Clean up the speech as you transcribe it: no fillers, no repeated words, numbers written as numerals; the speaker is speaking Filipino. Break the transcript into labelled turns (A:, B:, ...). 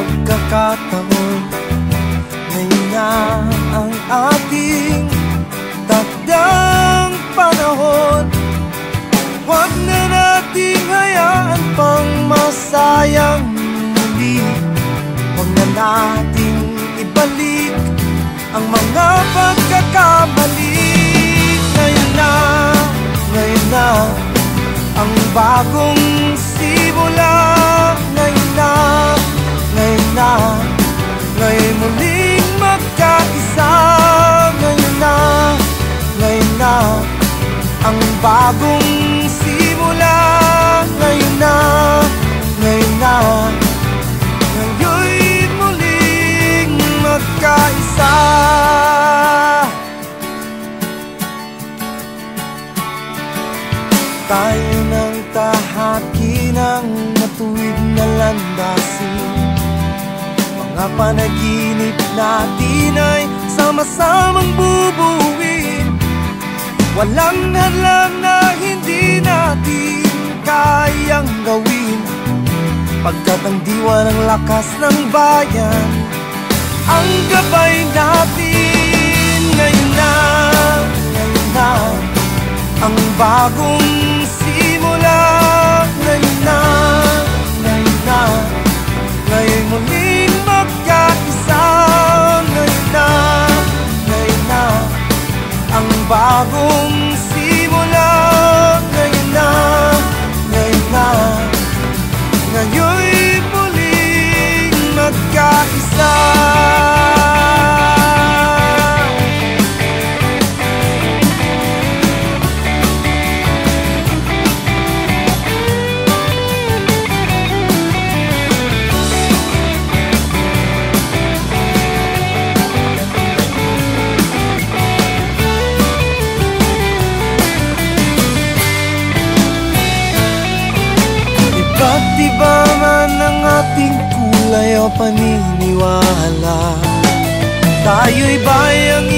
A: pagkakataon. Ngayon na ang ating takdang panahon. Huwag na nating hayaan pang masayang muli. Huwag na nating ibalik ang mga pagkakamali. Ngayon na ang bagong simula. Ngayon na ngayon muling magkaisa. Ngayon na ang bagong simula. Ngayon na ngayon muling magkaisa. Tayo ng tahaki ng matuwid na landasin. Mga panaginip natin ay sama-samang bubuuin. Walang hadlang na hindi natin kayang gawin, pagkat ang diwa ng lakas ng bayan ang gabay natin. Ngayon na ang bagong simula. Ngayon na ngayon muling magkaisa. Ngayon na ang bagong simula. Ngayon na ngayon muling magkaisa. Iba't iba man ang ating kulay o paniniwala, tayo'y bayang